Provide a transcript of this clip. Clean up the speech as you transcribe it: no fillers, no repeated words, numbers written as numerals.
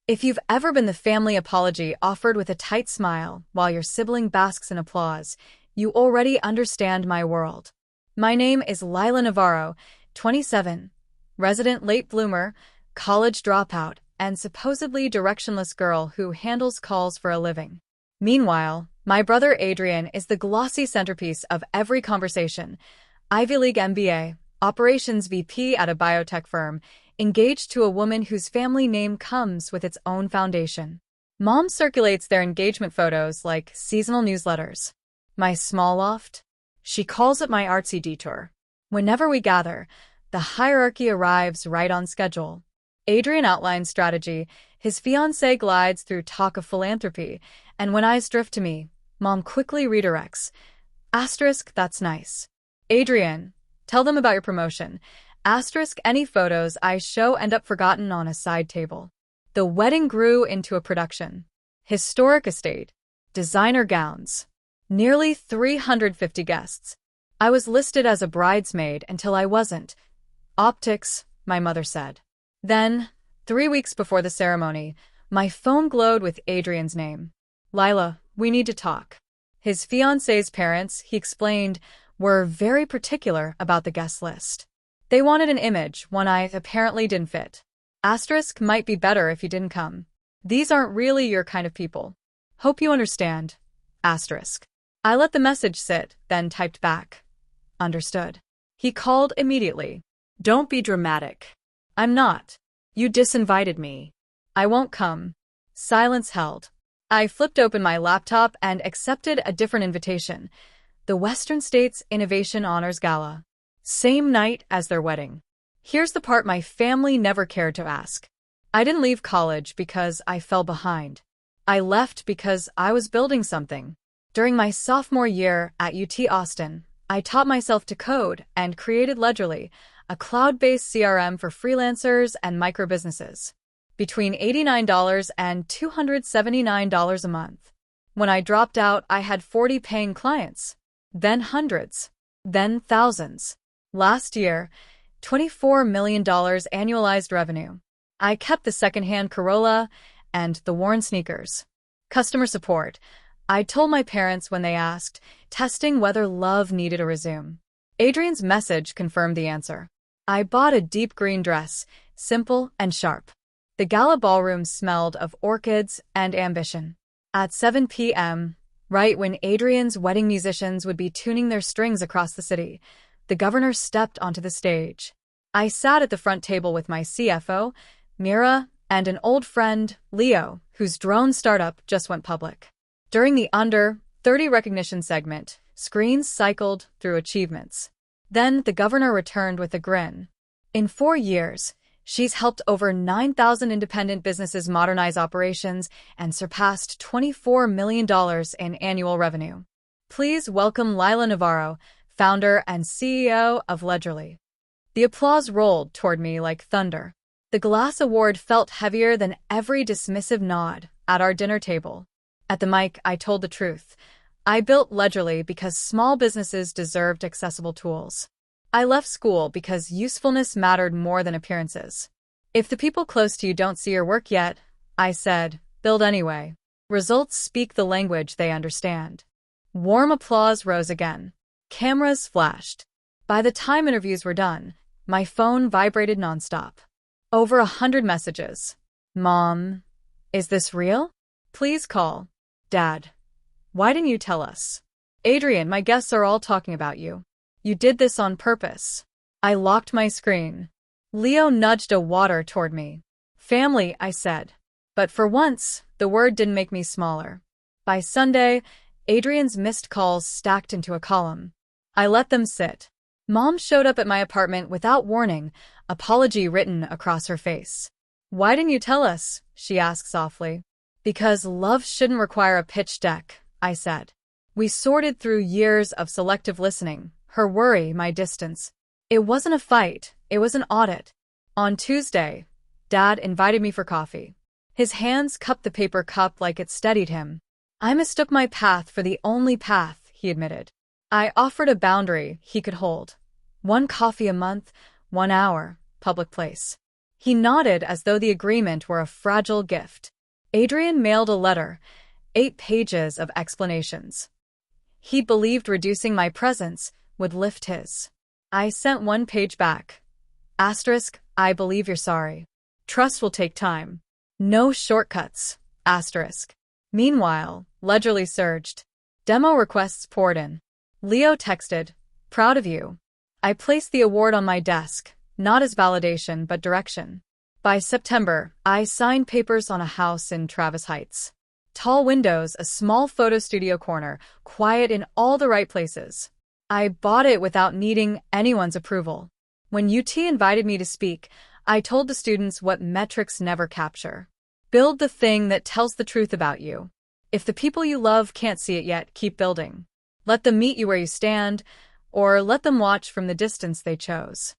If you've ever been the family apology offered with a tight smile while your sibling basks in applause, you already understand my world. My name is Lila Navarro, 27, resident late bloomer, college dropout, and supposedly directionless girl who handles calls for a living. Meanwhile, my brother Adrian is the glossy centerpiece of every conversation. Ivy League MBA, operations VP at a biotech firm, engaged to a woman whose family name comes with its own foundation. Mom circulates their engagement photos like seasonal newsletters. My small loft? She calls it my artsy detour. Whenever we gather, the hierarchy arrives right on schedule. Adrian outlines strategy, his fiancée glides through talk of philanthropy, and when eyes drift to me, Mom quickly redirects. Asterisk, that's nice. Adrian, tell them about your promotion. Asterisk, any photos I show end up forgotten on a side table. The wedding grew into a production. Historic estate. Designer gowns. Nearly 350 guests. I was listed as a bridesmaid until I wasn't. Optics, my mother said. Then, 3 weeks before the ceremony, my phone glowed with Adrian's name. Lila, we need to talk. His fiancée's parents, he explained, were very particular about the guest list. They wanted an image, one I apparently didn't fit. Asterisk might be better if you didn't come. These aren't really your kind of people. Hope you understand. Asterisk. I let the message sit, then typed back. Understood. He called immediately. Don't be dramatic. I'm not. You disinvited me. I won't come. Silence held. I flipped open my laptop and accepted a different invitation. The Western States Innovation Honors Gala. Same night as their wedding. Here's the part my family never cared to ask. I didn't leave college because I fell behind. I left because I was building something. During my sophomore year at UT Austin, I taught myself to code and created Ledgerly, a cloud-based CRM for freelancers and microbusinesses. Between $89 and $279 a month. When I dropped out, I had 40 paying clients. Then hundreds. Then thousands. Last year, $24 million annualized revenue. I kept the secondhand Corolla and the worn sneakers. Customer support. I told my parents when they asked, testing whether love needed a resume. Adrian's message confirmed the answer. I bought a deep green dress, simple and sharp. The gala ballroom smelled of orchids and ambition. At 7 p.m., right when Adrian's wedding musicians would be tuning their strings across the city, the governor stepped onto the stage. I sat at the front table with my CFO, Mira, and an old friend, Leo, whose drone startup just went public. During the under 30 recognition segment, screens cycled through achievements. Then the governor returned with a grin. In 4 years, she's helped over 9,000 independent businesses modernize operations and surpassed $24 million in annual revenue. Please welcome Lila Navarro, founder and CEO of Ledgerly. The applause rolled toward me like thunder. The glass award felt heavier than every dismissive nod at our dinner table. At the mic, I told the truth. I built Ledgerly because small businesses deserved accessible tools. I left school because usefulness mattered more than appearances. If the people close to you don't see your work yet, I said, build anyway. Results speak the language they understand. Warm applause rose again. Cameras flashed. By the time interviews were done, my phone vibrated nonstop. Over 100 messages. Mom, is this real? Please call. Dad, why didn't you tell us? Adrian, my guests are all talking about you. You did this on purpose. I locked my screen. Leo nudged a water toward me. Family, I said. But for once, the word didn't make me smaller. By Sunday, Adrian's missed calls stacked into a column. I let them sit. Mom showed up at my apartment without warning, apology written across her face. Why didn't you tell us? She asked softly. Because love shouldn't require a pitch deck, I said. We sorted through years of selective listening, her worry, my distance. It wasn't a fight, it was an audit. On Tuesday, Dad invited me for coffee. His hands cupped the paper cup like it steadied him. I mistook my path for the only path, he admitted. I offered a boundary he could hold. 1 coffee a month, 1 hour, public place. He nodded as though the agreement were a fragile gift. Adrian mailed a letter, 8 pages of explanations. He believed reducing my presence would lift his. I sent 1 page back. Asterisk, I believe you're sorry. Trust will take time. No shortcuts. Asterisk. Meanwhile, Ledgerly surged. Demo requests poured in. Leo texted, proud of you. I placed the award on my desk, not as validation but direction. By September, I signed papers on a house in Travis Heights. Tall windows, a small photo studio corner, quiet in all the right places. I bought it without needing anyone's approval. When UT invited me to speak, I told the students what metrics never capture. Build the thing that tells the truth about you. If the people you love can't see it yet, keep building. Let them meet you where you stand, or let them watch from the distance they chose.